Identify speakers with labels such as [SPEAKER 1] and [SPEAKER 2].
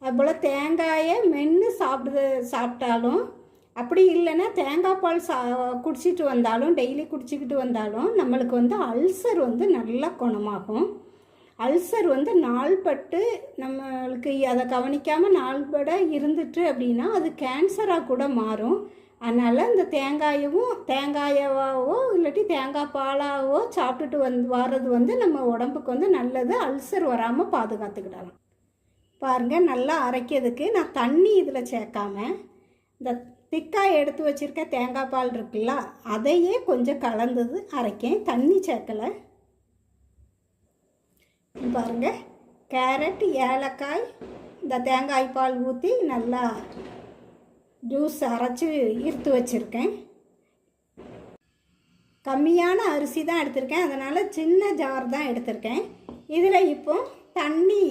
[SPEAKER 1] அதுபோல் தேங்காயை மென்று சாப்பிட்டாலும், அப்படி இல்லைன்னா தேங்காய் பால் குடிச்சிட்டு வந்தாலும், டெய்லி குடிச்சிக்கிட்டு வந்தாலும் நம்மளுக்கு வந்து அல்சர் வந்து நல்லா குணமாகும். அல்சர் வந்து நாள்பட்டு நம்மளுக்கு அதை கவனிக்காமல் நாள்பட இருந்துட்டு அப்படின்னா அது கேன்சராக கூட மாறும். அதனால் இந்த தேங்காயாவோ இல்லாட்டி தேங்காய் பாலாவோ சாப்பிட்டுட்டு வர்றது வந்து நம்ம உடம்புக்கு வந்து நல்லது. அல்சர் வராமல் பாதுகாத்துக்கிடலாம். பாருங்கள், நல்லா அரைக்கிறதுக்கு நான் தண்ணி இதில் சேர்க்காம இந்த திக்காய் எடுத்து வச்சுருக்க தேங்காய் பால் இருக்குல்ல, அதையே கொஞ்சம் கலந்தது அரைக்கேன், தண்ணி சேர்க்கலை. பாருங்கள், கேரட், ஏலக்காய், இந்த தேங்காய் பால் ஊற்றி நல்லா ஜூஸ் அரைச்சி இருத்து வச்சுருக்கேன். கம்மியான அரிசி தான் எடுத்திருக்கேன், அதனால் சின்ன ஜார் தான் எடுத்திருக்கேன். இதில் இப்போ தண்ணி